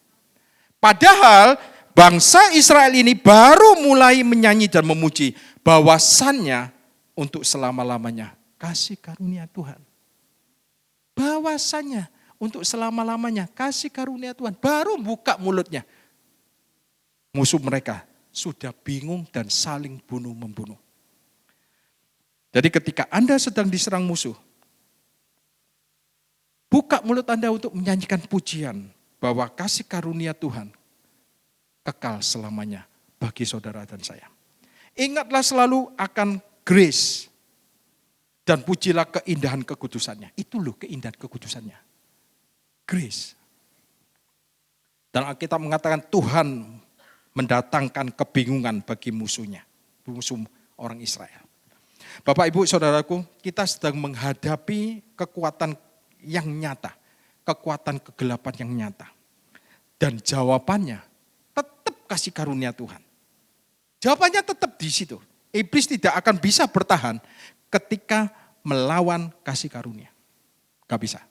Padahal bangsa Israel ini baru mulai menyanyi dan memuji. Bahwasannya untuk selama-lamanya kasih karunia Tuhan. Bahwasannya untuk selama-lamanya kasih karunia Tuhan. Baru buka mulutnya. Musuh mereka sudah bingung dan saling bunuh-membunuh. Jadi ketika Anda sedang diserang musuh, buka mulut Anda untuk menyanyikan pujian bahwa kasih karunia Tuhan kekal selamanya bagi saudara dan saya. Ingatlah selalu akan grace dan pujilah keindahan kekudusannya. Itu loh keindahan kekudusannya. Grace. Dan Alkitab mengatakan Tuhan mendatangkan kebingungan bagi musuhnya. Musuh orang Israel. Bapak, Ibu, Saudaraku, kita sedang menghadapi kekuatan yang nyata. Kekuatan kegelapan yang nyata. Dan jawabannya tetap kasih karunia Tuhan. Jawabannya tetap di situ. Iblis tidak akan bisa bertahan ketika melawan kasih karunia. Gak bisa.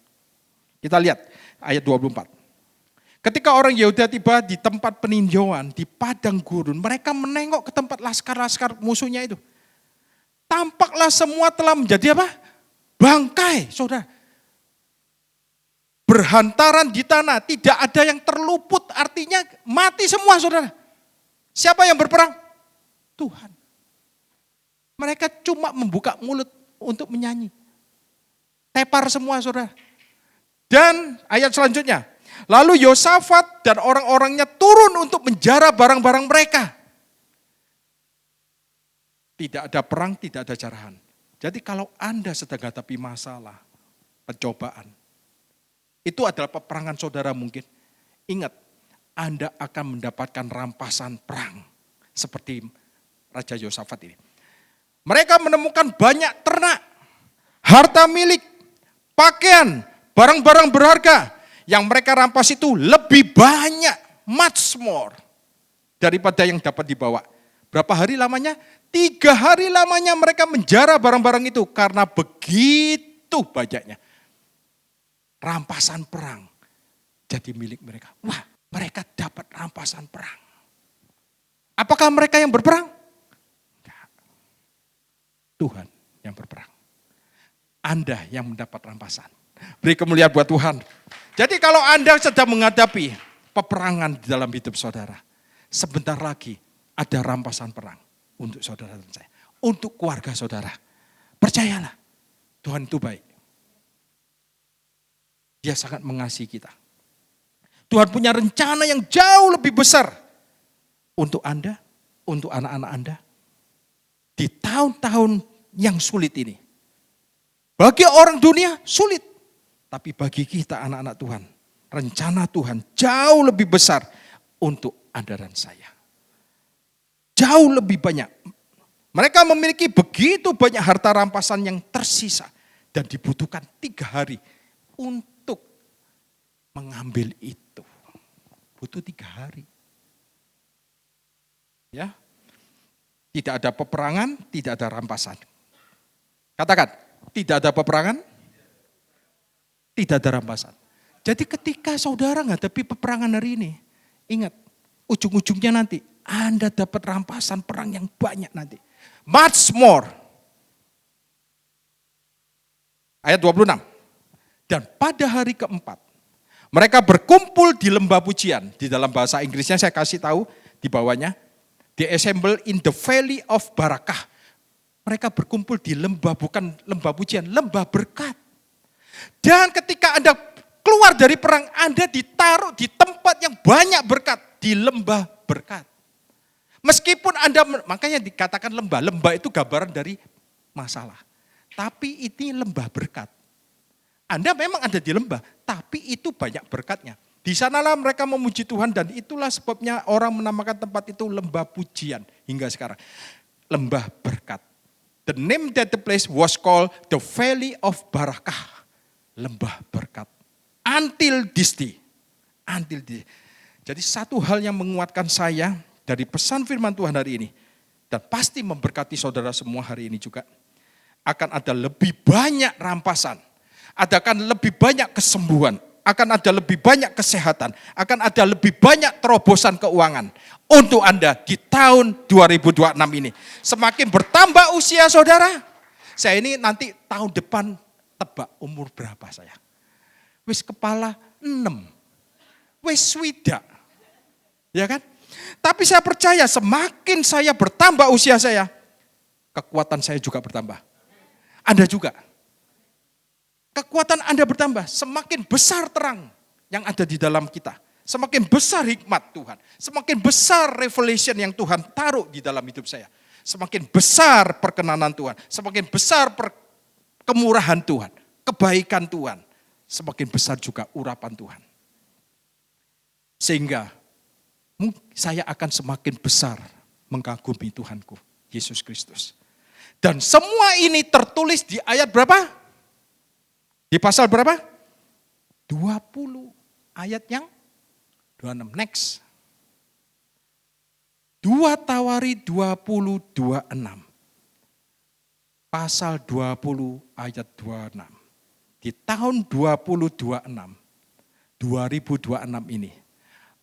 Kita lihat ayat 24. Ketika orang Yehuda tiba di tempat peninjauan, di padang gurun, mereka menengok ke tempat laskar-laskar musuhnya itu. Tampaklah semua telah menjadi apa? Bangkai, saudara. Berhantaran di tanah, tidak ada yang terluput, artinya mati semua, saudara. Siapa yang berperang? Tuhan. Mereka cuma membuka mulut untuk menyanyi. Tepar semua, saudara. Dan ayat selanjutnya, lalu Yosafat dan orang-orangnya turun untuk menjara barang-barang mereka. Tidak ada perang, tidak ada jarahan. Jadi kalau Anda sedang hadapi masalah, pencobaan, itu adalah peperangan saudara mungkin. Ingat, Anda akan mendapatkan rampasan perang. Seperti Raja Yosafat ini. Mereka menemukan banyak ternak, harta milik, pakaian, barang-barang berharga. Yang mereka rampas itu lebih banyak, much more, daripada yang dapat dibawa. Berapa hari lamanya? 3 hari lamanya mereka menjara barang-barang itu karena begitu banyaknya. Rampasan perang jadi milik mereka. Wah, mereka dapat rampasan perang. Apakah mereka yang berperang? Enggak. Tuhan yang berperang. Anda yang mendapat rampasan. Beri kemuliaan buat Tuhan. Jadi kalau Anda sedang menghadapi peperangan di dalam hidup saudara, sebentar lagi ada rampasan perang. Untuk saudara dan saya. Untuk keluarga saudara. Percayalah. Tuhan itu baik. Dia sangat mengasihi kita. Tuhan punya rencana yang jauh lebih besar. Untuk Anda. Untuk anak-anak Anda. Di tahun-tahun yang sulit ini. Bagi orang dunia sulit. Tapi bagi kita anak-anak Tuhan. Rencana Tuhan jauh lebih besar. untuk Anda dan saya. Jauh lebih banyak. Mereka memiliki begitu banyak harta rampasan yang tersisa dan dibutuhkan 3 hari untuk mengambil itu. Butuh 3 hari. Ya. Tidak ada peperangan, tidak ada rampasan. Katakan, tidak ada peperangan, tidak ada rampasan. Jadi ketika saudara menghadapi peperangan hari ini, ingat, ujung-ujungnya nanti Anda dapat rampasan perang yang banyak nanti. Much more. Ayat 26. Dan pada hari keempat, mereka berkumpul di lembah pujian. Di dalam bahasa Inggrisnya saya kasih tahu di bawahnya. They assemble in the valley of barakah. Mereka berkumpul di lembah, bukan lembah pujian, lembah berkat. Dan ketika Anda keluar dari perang, Anda ditaruh di tempat yang banyak berkat. Di lembah berkat. Meskipun Anda, makanya dikatakan lembah. Lembah itu gambaran dari masalah. Tapi ini lembah berkat. Anda memang ada di lembah, tapi itu banyak berkatnya. Di sanalah mereka memuji Tuhan dan itulah sebabnya orang menamakan tempat itu lembah pujian hingga sekarang. Lembah berkat. The name that the place was called the Valley of Barakah. Lembah berkat. Until this day. Until this day. Jadi satu hal yang menguatkan saya dari pesan firman Tuhan hari ini. Dan pasti memberkati saudara semua hari ini juga. Akan ada lebih banyak rampasan. Akan lebih banyak kesembuhan. Akan ada lebih banyak kesehatan. Akan ada lebih banyak terobosan keuangan. Untuk Anda di tahun 2026 ini. Semakin bertambah usia saudara. Saya ini nanti tahun depan tebak umur berapa saya. Wis kepala 6. Wis swidak. Ya kan? Tapi saya percaya semakin saya bertambah usia saya. Kekuatan saya juga bertambah. Anda juga. Kekuatan Anda bertambah, semakin besar terang yang ada di dalam kita. Semakin besar hikmat Tuhan. Semakin besar revelation yang Tuhan taruh di dalam hidup saya. Semakin besar perkenanan Tuhan. Semakin besar kemurahan Tuhan. Kebaikan Tuhan. Semakin besar juga urapan Tuhan. Sehingga saya akan semakin besar mengagumi Tuhanku, Yesus Kristus. Dan semua ini tertulis di ayat berapa? Di pasal berapa? 20. Ayat yang 26. Next. 2 Tawari 20:26. Pasal 20 ayat 26. Di tahun 2026 ini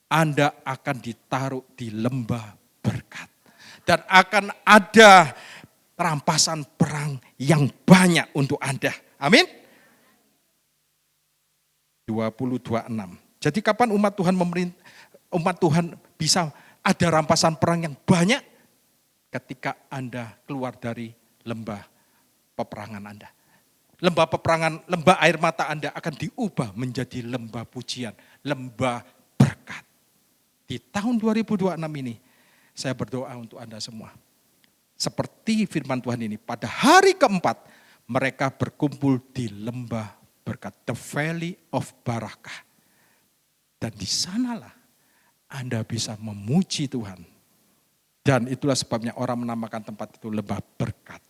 Anda akan ditaruh di lembah berkat. Dan akan ada rampasan perang yang banyak untuk Anda. Amin. 20:26. Jadi kapan umat Tuhan bisa ada rampasan perang yang banyak? Ketika Anda keluar dari lembah peperangan Anda. Lembah peperangan, lembah air mata Anda akan diubah menjadi lembah pujian, lembah berkat. Di tahun 2026 ini, saya berdoa untuk Anda semua. Seperti firman Tuhan ini, pada hari keempat, mereka berkumpul di lembah berkat, the valley of barakah. Dan di sanalah Anda bisa memuji Tuhan. Dan itulah sebabnya orang menamakan tempat itu lembah berkat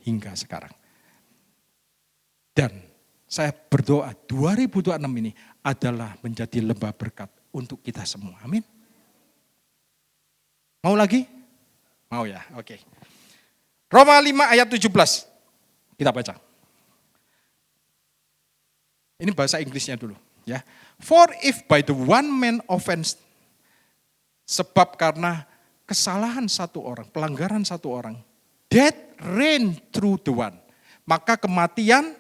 hingga sekarang. Dan saya berdoa 2026 ini adalah menjadi lembah berkat untuk kita semua. Amin. Mau lagi? Mau ya, oke. Roma 5 ayat 17. Kita baca. Ini bahasa Inggrisnya dulu, ya. For if by the one man offense, sebab karena kesalahan satu orang, pelanggaran satu orang, death reign through the one, maka kematian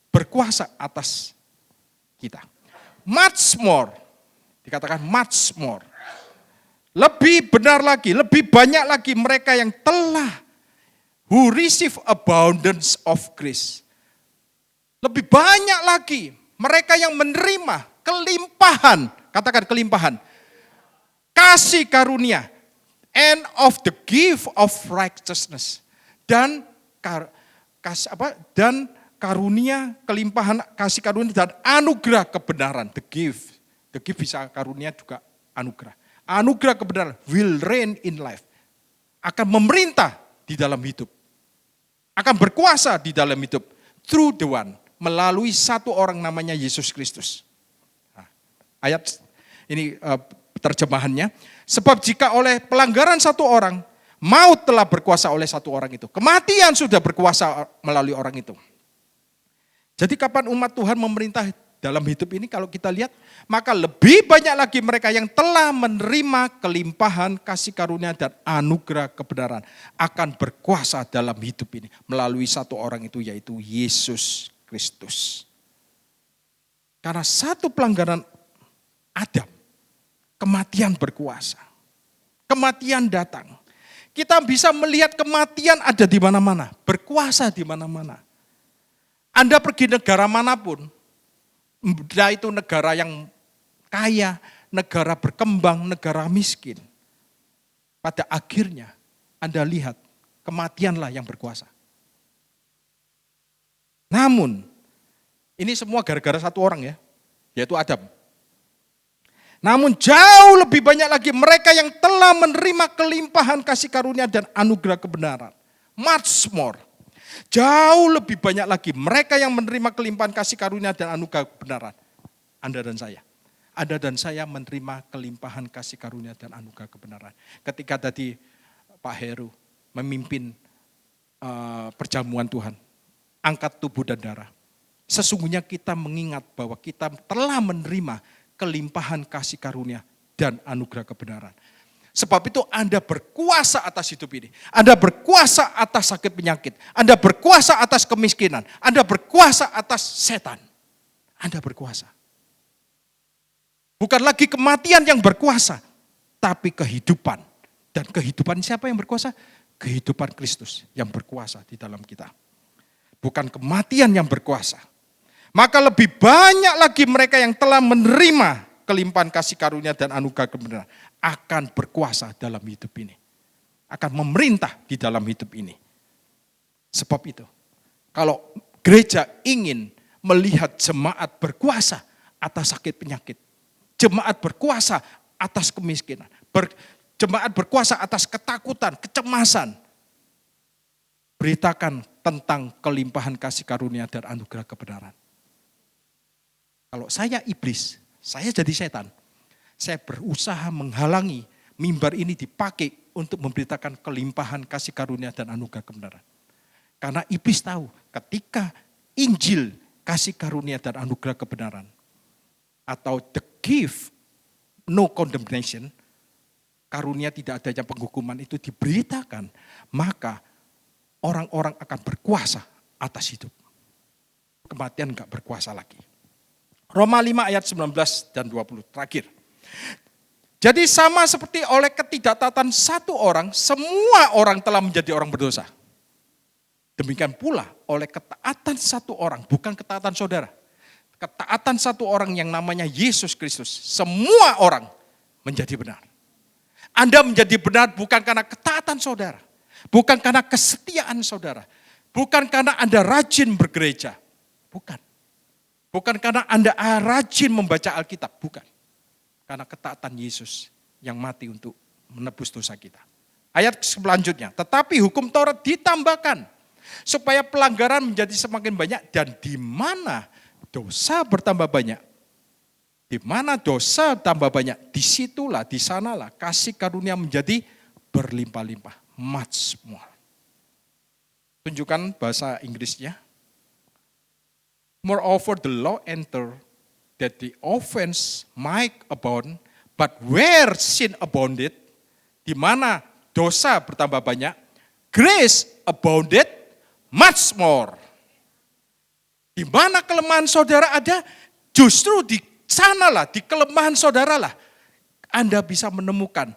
berkuasa atas kita. Much more, dikatakan much more. Lebih benar lagi, lebih banyak lagi mereka yang telah who receive abundance of grace. Lebih banyak lagi mereka yang menerima kelimpahan, katakan kelimpahan, kasih karunia, and of the gift of righteousness. Dan karunia, kelimpahan, kasih karunia dan anugerah kebenaran, the gift. The gift bisa karunia juga anugerah. anugerah kebenaran will reign in life. Akan memerintah di dalam hidup. Akan berkuasa di dalam hidup. Through the one. Melalui satu orang namanya Yesus Kristus. Nah, ayat ini terjemahannya. Sebab jika oleh pelanggaran satu orang, maut telah berkuasa oleh satu orang itu. Kematian sudah berkuasa melalui orang itu. Jadi kapan umat Tuhan memerintah dalam hidup ini kalau kita lihat, maka lebih banyak lagi mereka yang telah menerima kelimpahan kasih karunia dan anugerah kebenaran akan berkuasa dalam hidup ini melalui satu orang itu yaitu Yesus Kristus. Karena satu pelanggaran Adam, kematian berkuasa. Kematian datang. Kita bisa melihat kematian ada di mana-mana, berkuasa di mana-mana. Anda pergi negara manapun, entah itu negara yang kaya, negara berkembang, negara miskin. Pada akhirnya Anda lihat kematianlah yang berkuasa. Namun, ini semua gara-gara satu orang ya, yaitu Adam. Namun jauh lebih banyak lagi mereka yang telah menerima kelimpahan kasih karunia dan anugerah kebenaran. Much more. Jauh lebih banyak lagi mereka yang menerima kelimpahan kasih karunia dan anugerah kebenaran. Anda dan saya. Anda dan saya menerima kelimpahan kasih karunia dan anugerah kebenaran. Ketika tadi Pak Heru memimpin perjamuan Tuhan. Angkat tubuh dan darah. Sesungguhnya kita mengingat bahwa kita telah menerima kelimpahan kasih karunia dan anugerah kebenaran. Sebab itu Anda berkuasa atas hidup ini. Anda berkuasa atas sakit penyakit. Anda berkuasa atas kemiskinan. Anda berkuasa atas setan. Anda berkuasa. Bukan lagi kematian yang berkuasa, tapi kehidupan. Dan kehidupan siapa yang berkuasa? Kehidupan Kristus yang berkuasa di dalam kita. Bukan kematian yang berkuasa. Maka lebih banyak lagi mereka yang telah menerima kelimpahan kasih karunia dan anugerah kebenaran akan berkuasa dalam hidup ini. Akan memerintah di dalam hidup ini. Sebab itu, kalau gereja ingin melihat jemaat berkuasa atas sakit penyakit, jemaat berkuasa atas kemiskinan, jemaat berkuasa atas ketakutan, kecemasan, beritakan tentang kelimpahan kasih karunia dan anugerah kebenaran. Kalau saya iblis, saya jadi setan. Saya berusaha menghalangi mimbar ini dipakai untuk memberitakan kelimpahan kasih karunia dan anugerah kebenaran. Karena iblis tahu ketika Injil kasih karunia dan anugerah kebenaran atau the gift no condemnation, karunia tidak adanya penghukuman itu diberitakan, maka orang-orang akan berkuasa atas hidup. Kematian enggak berkuasa lagi. Roma 5 ayat 19 dan 20 terakhir. Jadi sama seperti oleh ketidaktaatan satu orang, semua orang telah menjadi orang berdosa. Demikian pula oleh ketaatan satu orang, bukan ketaatan saudara. Ketaatan satu orang yang namanya Yesus Kristus, semua orang menjadi benar. Anda menjadi benar bukan karena ketaatan saudara, bukan karena kesetiaan saudara, bukan karena Anda rajin bergereja, bukan. Bukan karena Anda rajin membaca Alkitab, bukan. Karena ketaatan Yesus yang mati untuk menebus dosa kita. Ayat selanjutnya, tetapi hukum Taurat ditambahkan supaya pelanggaran menjadi semakin banyak dan di mana dosa bertambah banyak. Di mana dosa tambah banyak, disitulah, di sanalah kasih karunia menjadi berlimpah-limpah. Much more. Tunjukkan bahasa Inggrisnya. Moreover the law enter that the offense might abound, but where sin abounded, di mana dosa bertambah banyak, grace abounded much more. Di mana kelemahan saudara ada, justru di sanalah, di kelemahan saudaralah, Anda bisa menemukan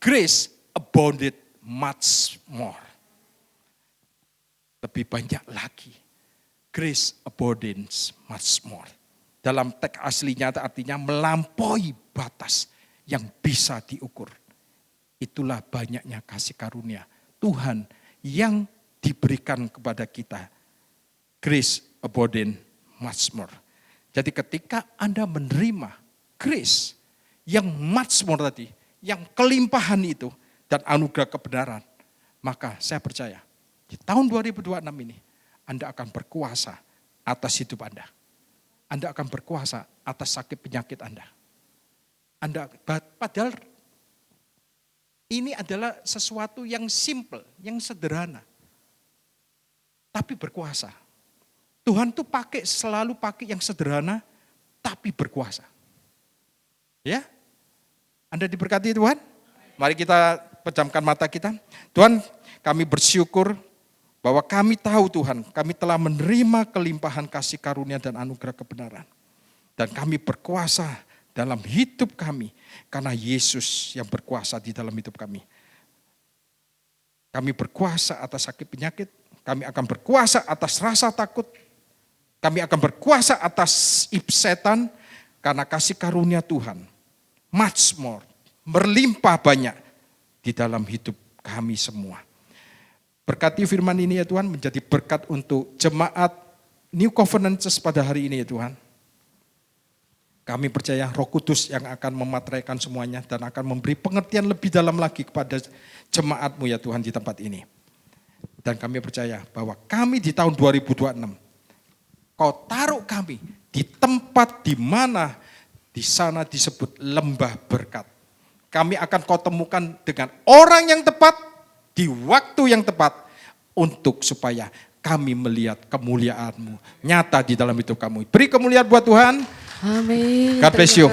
grace abounded much more. Lebih banyak lagi. Grace abundance much more. Dalam teks aslinya artinya melampaui batas yang bisa diukur. Itulah banyaknya kasih karunia Tuhan yang diberikan kepada kita. Grace abundant much more. Jadi ketika Anda menerima grace yang much more tadi, yang kelimpahan itu dan anugerah kebenaran, maka saya percaya di tahun 2026 ini Anda akan berkuasa atas hidup Anda. Anda akan berkuasa atas sakit penyakit Anda. Padahal ini adalah sesuatu yang simple, yang sederhana. Tapi berkuasa. Tuhan tuh selalu pakai yang sederhana, tapi berkuasa. Ya? Anda diberkati Tuhan? Mari kita pejamkan mata kita. Tuhan, kami bersyukur bahwa kami tahu Tuhan, kami telah menerima kelimpahan kasih karunia dan anugerah kebenaran. Dan kami berkuasa dalam hidup kami, karena Yesus yang berkuasa di dalam hidup kami. Kami berkuasa atas sakit penyakit, kami akan berkuasa atas rasa takut, kami akan berkuasa atas setan, karena kasih karunia Tuhan, much more, berlimpah banyak di dalam hidup kami semua. Berkati firman ini ya Tuhan, menjadi berkat untuk jemaat New Covenant Church pada hari ini ya Tuhan. Kami percaya Roh Kudus yang akan memateraikan semuanya dan akan memberi pengertian lebih dalam lagi kepada jemaat-Mu ya Tuhan di tempat ini. Dan kami percaya bahwa kami di tahun 2026, Kau taruh kami di tempat di mana di sana disebut lembah berkat. Kami akan Kau temukan dengan orang yang tepat, di waktu yang tepat, untuk supaya kami melihat kemuliaan-Mu nyata di dalam hidup kami. Beri kemuliaan buat Tuhan. Amin. God bless you.